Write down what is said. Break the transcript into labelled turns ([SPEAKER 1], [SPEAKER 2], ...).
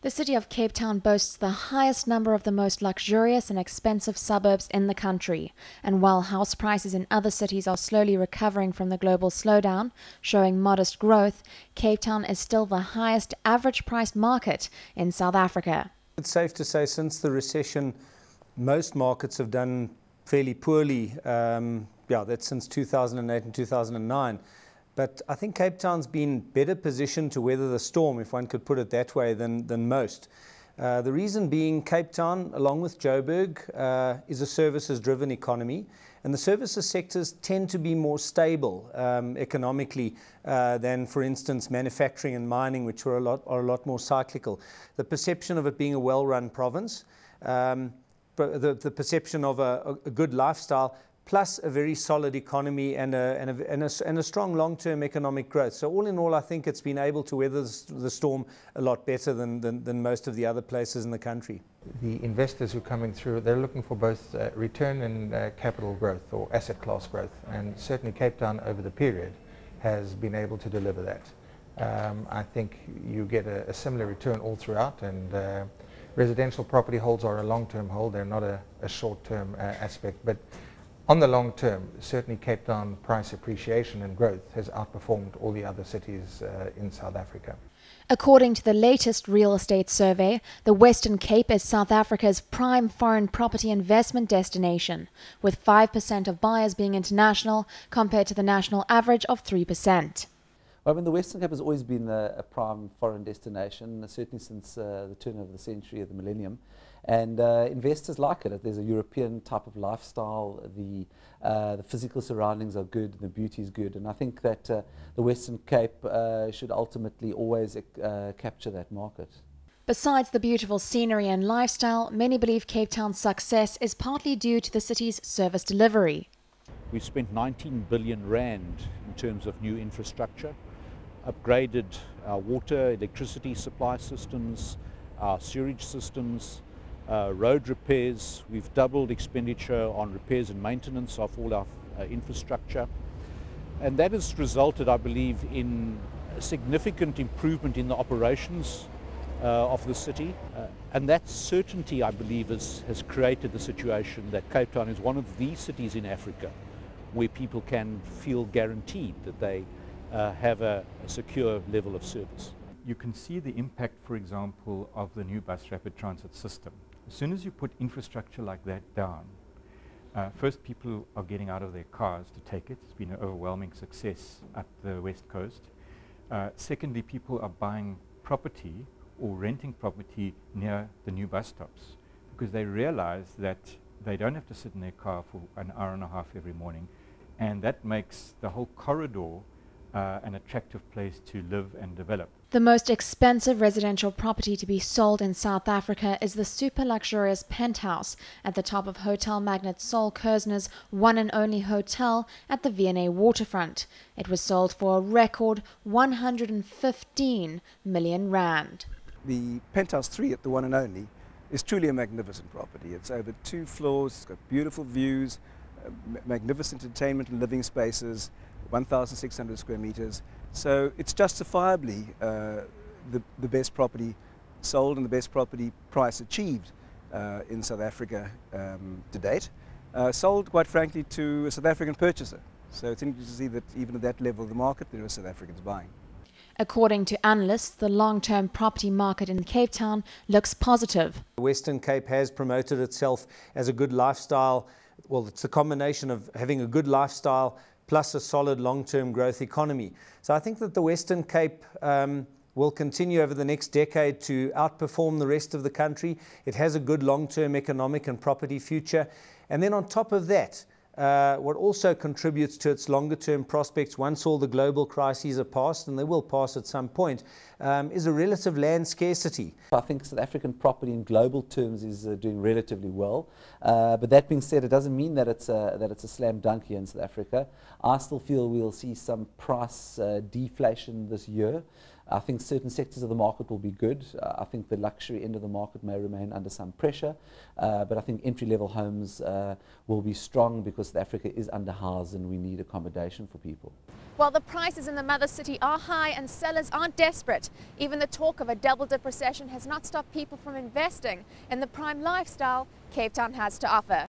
[SPEAKER 1] The city of Cape Town boasts the highest number of the most luxurious and expensive suburbs in the country. And while house prices in other cities are slowly recovering from the global slowdown, showing modest growth, Cape Town is still the highest average priced market in South Africa.
[SPEAKER 2] It's safe to say since the recession, most markets have done fairly poorly. That's since 2008 and 2009. But I think Cape Town's been better positioned to weather the storm, if one could put it that way, than most. The reason being Cape Town, along with Joburg, is a services-driven economy, and the services sectors tend to be more stable economically than, for instance, manufacturing and mining, which are a lot more cyclical. The perception of it being a well-run province, the perception of a good lifestyle, plus a very solid economy and a strong long-term economic growth. So all in all, I think it's been able to weather the storm a lot better than most of the other places in the country.
[SPEAKER 3] The investors who are coming through, they're looking for both return and capital growth or asset class growth. And certainly Cape Town over the period has been able to deliver that. I think you get a similar return all throughout, and residential property holds are a long-term hold. They're not a short-term aspect. But on the long term, certainly Cape Town price appreciation and growth has outperformed all the other cities in South Africa.
[SPEAKER 1] According to the latest real estate survey, the Western Cape is South Africa's prime foreign property investment destination, with 5% of buyers being international compared to the national average of 3%.
[SPEAKER 4] Well, I mean, the Western Cape has always been a prime foreign destination, certainly since the turn of the century, of the millennium. And investors like it. There's a European type of lifestyle, the physical surroundings are good, the beauty is good, and I think that the Western Cape should ultimately always capture that market.
[SPEAKER 1] Besides the beautiful scenery and lifestyle, many believe Cape Town's success is partly due to the city's service delivery.
[SPEAKER 5] We've spent 19 billion rand in terms of new infrastructure, upgraded our water, electricity supply systems, our sewage systems, road repairs. We've doubled expenditure on repairs and maintenance of all our infrastructure, and that has resulted, I believe, in a significant improvement in the operations of the city, and that certainty, I believe, has created the situation that Cape Town is one of the cities in Africa where people can feel guaranteed that they have a secure level of service.
[SPEAKER 6] You can see the impact, for example, of the new bus rapid transit system. As soon as you put infrastructure like that down, first, people are getting out of their cars to take it. It's been an overwhelming success up the West Coast. Secondly, people are buying property or renting property near the new bus stops because they realize that they don't have to sit in their car for an hour and a half every morning, and that makes the whole corridor an attractive place to live and develop.
[SPEAKER 1] The most expensive residential property to be sold in South Africa is the super luxurious penthouse at the top of hotel magnate Sol Kerzner's one and only hotel at the V&A waterfront. It was sold for a record 115 million rand.
[SPEAKER 7] The Penthouse 3 at the one and only is truly a magnificent property. It's over 2 floors, it's got beautiful views, magnificent entertainment and living spaces, 1,600 square meters. So it's justifiably the best property sold and the best property price achieved in South Africa to date. Sold, quite frankly, to a South African purchaser. So it's interesting to see that even at that level of the market, there are South Africans buying.
[SPEAKER 1] According to analysts, the long-term property market in Cape Town looks positive.
[SPEAKER 2] The Western Cape has promoted itself as a good lifestyle. Well, it's the combination of having a good lifestyle plus a solid long-term growth economy. So I think that the Western Cape will continue over the next decade to outperform the rest of the country. It has a good long-term economic and property future. And then on top of that, what also contributes to its longer-term prospects once all the global crises are past, and they will pass at some point, is a relative land scarcity.
[SPEAKER 4] I think South African property in global terms is doing relatively well. But that being said, it doesn't mean that it's a slam dunk here in South Africa. I still feel we'll see some price deflation this year. I think certain sectors of the market will be good. I think the luxury end of the market may remain under some pressure, but I think entry-level homes will be strong because South Africa is underhoused and we need accommodation for people.
[SPEAKER 1] While the prices in the mother city are high and sellers aren't desperate, even the talk of a double-dip recession has not stopped people from investing in the prime lifestyle Cape Town has to offer.